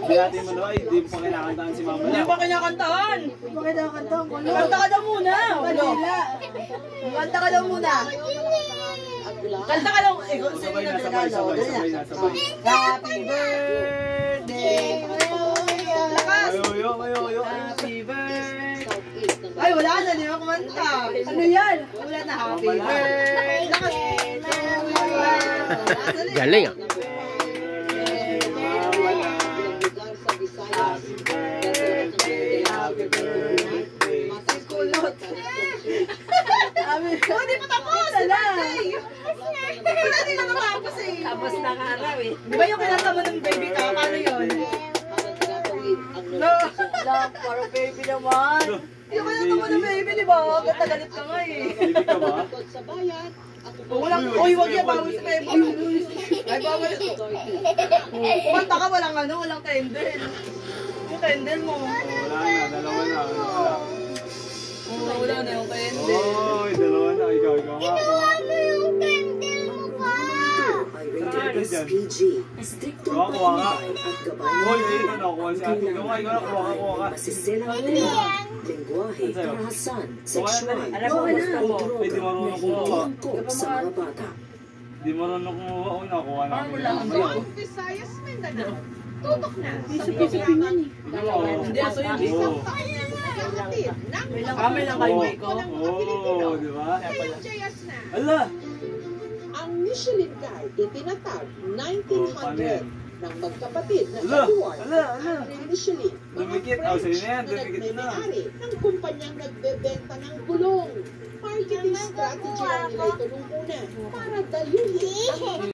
Kaya mo daw ay hindi pa kinakantahan si Mama. Hindi pa kinakantahan. Kanta ka daw muna. Kanta ka daw muna. Kanta ka daw. Sabay na, sabay. Happy birthday. Lakas. Mayo. Happy birthday. Ay, wala na. Di ba kumanta? Ano yan? Wala na. Happy birthday. Lakas. Galing ah. Happy birthday. Kulot. Hindi pa tapos. Hindi na matapos eh. Tapos na nga raw eh. Di ba yung kinanta mo ng baby ka? Paano yun? No. Parang baby naman. Yung kinanta mo ng baby, di ba? Galit ka nga eh. Baby ka ba? Uy, wag yan. Bawal sa kayo. Ay, bawal. Kumanta ka, walang tendel. Yung tendel mo. Wala na, dalawa na. Wala na yung tendel. Oy, dalawa na. Ikaw nga. Yung tendel mo pa! Kuha ka. Hoy, ito na. Kuha si ate. Kuha ka. Lengguwahe, karahasan, sexual, Alam mo, gusto mo. Ay, di marunong kumuha. tungkol sa mga bata. Di marunong kumuha. Uy, nakuha namin. Wala kang Doon, Visayas, Mindanao. Tutok na. Piso-piso yan eh. Hindi, aso yun. Oo. Naghahatid ng Kami lang kayo, Miko. Oo, di ba? Saint Jayas na. Ala! Ang Michelin Guide itinatag 1900 ng magkapatid na Ala! Edward Ala! at Michelin. Dumikit. Mga Sa'yo na yan. French Dumikit na. na nagme-may-ari ng kumpanyang nagbebenta ng gulong. Marketing strategy lang nila ito nung una para dayuhin ang